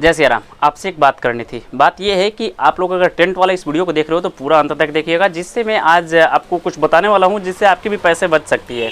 जय सिया राम। आपसे एक बात करनी थी। बात यह है कि आप लोग अगर टेंट वाला इस वीडियो को देख रहे हो तो पूरा अंत तक देखिएगा, जिससे मैं आज आपको कुछ बताने वाला हूं जिससे आपके भी पैसे बच सकती है।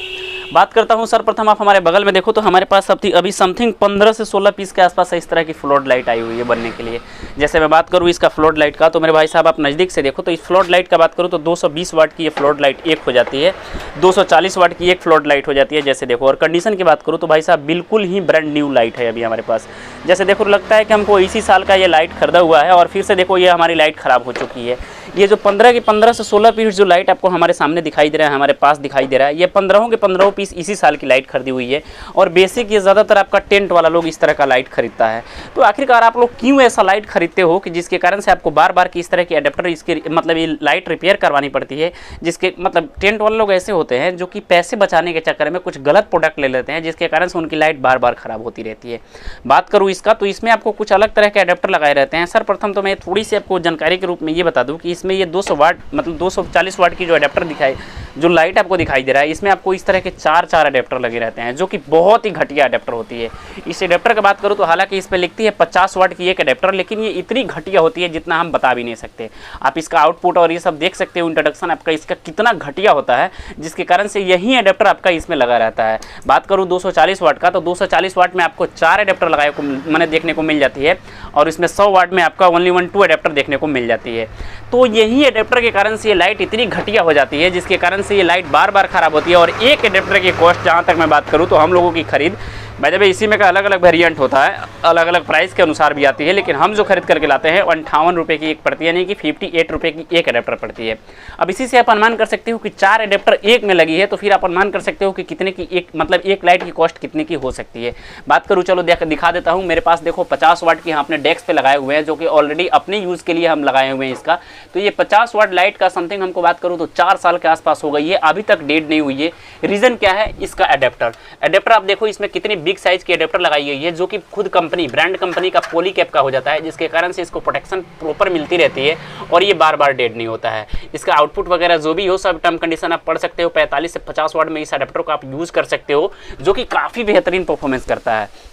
बात करता हूं सर्वप्रथम, आप हमारे बगल में देखो तो हमारे पास अभी समथिंग 15 से 16 पीस के आसपास इस तरह की फ्लोट लाइट आई हुई है बनने के लिए। जैसे मैं बात करूँ इसका फ्लोट लाइट का, तो मेरे भाई साहब आप नज़दीक से देखो तो इस फ्लोट लाइट का बात करूँ तो 220 वाट की ये फ्लोट लाइट एक हो जाती है, 240 वाट की एक फ्लोट लाइट हो जाती है। जैसे देखो, और कंडीशन की बात करूँ तो भाई साहब बिल्कुल ही ब्रांड न्यू लाइट है अभी हमारे पास। जैसे देखो लगता है कि हमको इसी साल का ये लाइट खरीदा हुआ है और फिर से देखो ये हमारी लाइट ख़राब हो चुकी है। ये जो 15 से 16 पीस जो लाइट आपको हमारे सामने दिखाई दे रहा है, हमारे पास दिखाई दे रहा है, ये 15 के 15 पीस इसी साल की लाइट खरीदी हुई है। और बेसिक ये ज़्यादातर आपका टेंट वाला लोग इस तरह का लाइट खरीदता है। तो आखिरकार आप लोग क्यों ऐसा लाइट खरीदते हो कि जिसके कारण से आपको बार बार की इस तरह की अडेप्टर इसके मतलब ये लाइट रिपेयर करवानी पड़ती है। जिसके मतलब टेंट वाले लोग ऐसे होते हैं जो कि पैसे बचाने के चक्कर में कुछ गलत प्रोडक्ट ले लेते हैं, जिसके कारण से उनकी लाइट बार बार ख़राब होती रहती है। बात करूँ इसका तो इसमें आपको कुछ अलग तरह के अडेप्टर लगाए रहते हैं। सर्वप्रथम तो मैं थोड़ी सी आपको जानकारी के रूप में ये बता दूँ कि इसमें ये 200 वाट मतलब 240 वाट की जो अडेप्टर दिखाई जो लाइट आपको दिखाई दे रहा है, इसमें आपको इस तरह के चार अडेप्टर लगे रहते हैं, जो कि बहुत ही घटिया अडेप्टर होती है। इस अडेप्टर की बात करूँ तो हालांकि इस पर लिखती है 50 वाट की एक अडेप्टर, लेकिन ये इतनी घटिया होती है जितना हम बता भी नहीं सकते। आप इसका आउटपुट और ये सब देख सकते हो, इंट्रोडक्शन आपका इसका कितना घटिया होता है, जिसके कारण से यही अडेप्टर आपका इसमें लगा रहता है। बात करूँ 240 वाट का, तो 240 वाट में आपको 4 अडेप्टर लगाए को मैंने देखने को मिल जाती है, और इसमें 100 वाट में आपका ओनली 2 अडेप्टर देखने को मिल जाती है। तो यही अडेप्टर के कारण से ये लाइट इतनी घटिया हो जाती है, जिसके कारण से ये लाइट बार बार ख़राब होती है। और एक अडेप्टर की कॉस्ट जहाँ तक मैं बात करूँ तो हम लोगों की खरीद भाई जब इसी में का अलग अलग वेरिएंट होता है, अलग अलग प्राइस के अनुसार भी आती है, लेकिन हम जो खरीद करके लाते हैं 58 रुपये की एक पड़ती है, यानी कि 58 रुपये की एक अडेप्टर पड़ती है। अब इसी से आप अनुमान कर सकते हो कि 4 अडेप्टर एक में लगी है, तो फिर आप अनुमान कर सकते हो कि कितने की एक मतलब एक लाइट की कॉस्ट कितने की हो सकती है। बात करूँ चलो दिखा देता हूँ। मेरे पास देखो 50 वाट की अपने डेस्क पे लगाए हुए हैं, जो कि ऑलरेडी अपने यूज़ के लिए हम लगाए हुए हैं इसका। तो ये 50 वाट लाइट का समथिंग हमको बात करूँ तो 4 साल के आसपास हो गई है, अभी तक डेट नहीं हुई है। रीज़न क्या है? इसका अडेप्टर आप देखो इसमें कितनी बिग साइज की अडेप्टर लगाई गई है, जो कि खुद कंपनी ब्रांड कंपनी का पॉली कैप का हो जाता है, जिसके कारण से इसको प्रोटेक्शन प्रॉपर मिलती रहती है और ये बार बार डेड नहीं होता है। इसका आउटपुट वगैरह जो भी हो सब टर्म कंडीशन आप पढ़ सकते हो। 45 से 50 वाट में इस अडेप्टर को आप यूज़ कर सकते हो, जो कि काफ़ी बेहतरीन परफॉर्मेंस करता है।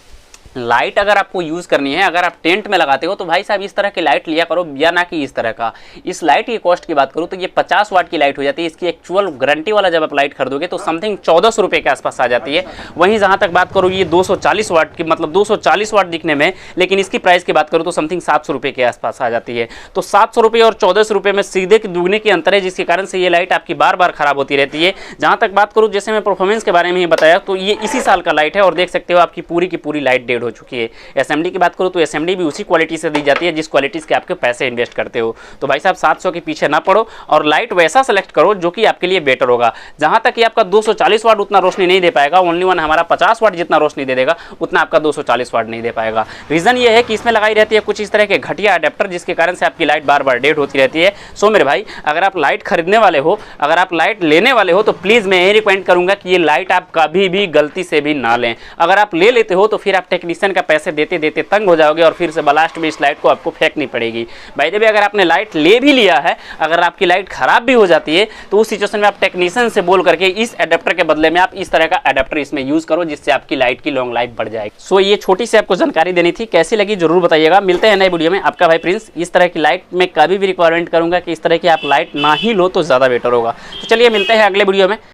लाइट अगर आपको यूज़ करनी है, अगर आप टेंट में लगाते हो तो भाई साहब इस तरह की लाइट लिया करो, या ना कि इस तरह का। इस लाइट की कॉस्ट की बात करूँ तो ये 50 वाट की लाइट हो जाती है। इसकी एक्चुअल गारंटी वाला जब आप लाइट खरीदोगे तो समथिंग 1400 रुपये के आसपास आ जाती है। वहीं जहाँ तक बात करूँ ये 240 वाट की मतलब 240 वाट दिखने में, लेकिन इसकी प्राइस की बात करूँ तो समथिंग 700 रुपये के आसपास आ जाती है। तो 700 रुपये और 1400 रुपये में सीधे दुगने की अंतर है, जिसके कारण से ये लाइट आपकी बार बार खराब होती रहती है। जहाँ तक बात करूँ जैसे मैं परफॉर्मेंस के बारे में ही बताया, तो ये इसी साल का लाइट है और देख सकते हो आपकी पूरी की पूरी लाइट डेड हो चुकी है। एसएमडी की बात करूँ तो एसएमडी भी उसी क्वालिटी से दी जाती है जिस क्वालिटी के आपके पैसे इन्वेस्ट करते हो। तो भाई साहब 700 के पीछे ना पड़ो और लाइट वैसा सेलेक्ट करो जो कि आपके लिए बेटर होगा। जहां तक कि आपका 240 वाट उतना रोशनी नहीं दे पाएगा, ओनली वन हमारा 50 वाट जितना रोशनी दे देगा उतना आपका 240 वाट नहीं दे पाएगा। रीजन ये है कि इसमें लगाई रहती है कुछ इस तरह के घटिया अडेप्टर, जिसके कारण से आपकी लाइट बार बार डेड होती रहती है। सो मेरे भाई अगर आप लाइट खरीदने वाले हो, अगर आप लाइट लेने वाले हो, तो प्लीज़ मैं ये रिकमेंड करूंगा कि ये लाइट आप कभी भी गलती से भी ना लें। अगर आप ले लेते हो तो फिर आप टेक्नीशियन का पैसे देते देते तंग हो जाओगे और फिर से लास्ट में इस लाइट को आपको फेंकनी पड़ेगी। भाई जब अगर आपने लाइट ले भी लिया है, अगर आपकी लाइट खराब भी हो जाती है, तो उस सिचुएशन में आप टेक्नीशियन से बोल करके इस अडेप्टर के बदले में आप इस तरह का अडेप्टर इसमें यूज करो, जिससे आपकी लाइट की लॉन्ग लाइफ बढ़ जाएगी। सो ये छोटी सी आपको जानकारी देनी थी, कैसी लगी जरूर बताइएगा। मिलते हैं नए वीडियो में। आपका भाई प्रिंस। इस तरह की लाइट में कभी भी रिक्वायरमेंट करूंगा कि इस तरह की आप लाइट ना ही लो तो ज्यादा बेटर होगा। तो चलिए मिलते हैं अगले वीडियो में।